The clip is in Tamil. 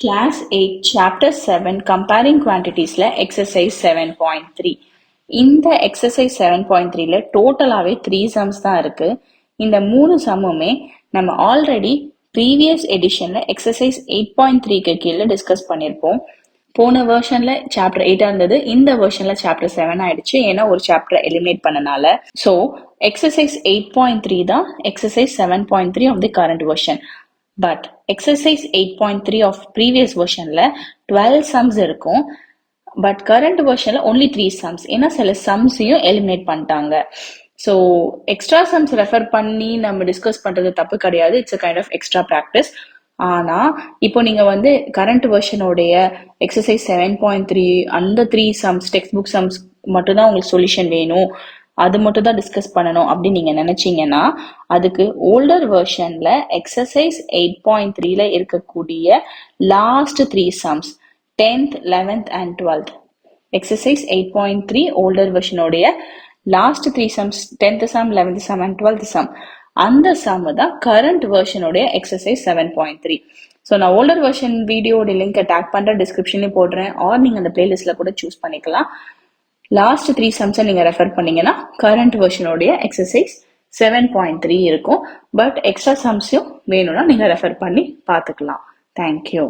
Class 8 Chapter 7 Comparing Quantitiesல Exercise 7.3 இந்த Exercise 7.3ல டோட்டலாவே 3 sums தான் இருக்கு. இந்த 3 சம்முமே நம்ம ஆல்ரெடி ப்ரீவியஸ் எடிஷன்ல Exercise 8.3க்கு கீழே டிஸ்கஸ் பண்ணியிருப்போம். போன வெர்ஷன்ல சாப்டர் 8 இருந்தது, இந்த வெர்ஷன்ல சாப்டர் 7 ஆயிடுச்சு, ஏன்னா ஒரு சாப்டர் எலிமினேட் பண்ணனால. ஸோ எக்ஸசைஸ் 8.3 தான் exercise 7.3 of the current version. But exercise 8.3 of previous வெர்ஷன்ல 12 சம்ஸ் இருக்கும். பட் கரண்ட் வெர்ஷன்ல ஒன்லி 3 சம்ஸ், ஏன்னா சில சம்ஸையும் எலிமினேட் பண்ணிட்டாங்க. ஸோ எக்ஸ்ட்ரா சம்ஸ் ரெஃபர் பண்ணி நம்ம டிஸ்கஸ் பண்றது தப்பு கிடையாது, it's a kind of extra practice. ஆனா இப்போ நீங்க வந்து கரண்ட் வெர்ஷனோடைய எக்ஸசைஸ் 7.3 அந்த 3 சம்ஸ் டெக்ஸ்ட் புக் சம்ஸ் மட்டும் தான் உங்களுக்கு சொல்யூஷன் வேணும், அது மட்டும் தான் டிஸ்கஸ் பண்ணணும் அப்படின்னு நீங்க நினைச்சீங்கன்னா அதுக்கு ஓல்டர் வெர்ஷன்ல எக்ஸசைஸ் 8.3ல இருக்கக்கூடிய last 3 sums 10th 11th and 12th exercise 8.3 older வெர்ஷனோடைய last 3 sums 10th sum 11th sum and 12th sum, அந்த சம் தான் கரண்ட் வெர்ஷனோடைய எக்ஸசைஸ் 7.3. ஸோ நான் ஓல்டர் வெர்ஷன் வீடியோட லிங்கை டேக் பண்ணுறேன், டிஸ்கிரிப்ஷன்லேயும் போடுறேன், ஆர் நீங்கள் அந்த பிளேலிஸ்ட்ல கூட சூஸ் பண்ணிக்கலாம். லாஸ்ட் 3 சம்ஸை நீங்கள் ரெஃபர் பண்ணீங்கன்னா கரண்ட் வெர்ஷனோடைய எக்ஸசைஸ் 7.3 இருக்கும். பட் எக்ஸ்ட்ரா சம்ஸையும் வேணும்னா நீங்கள் ரெஃபர் பண்ணி பார்த்துக்கலாம். தேங்க்யூ.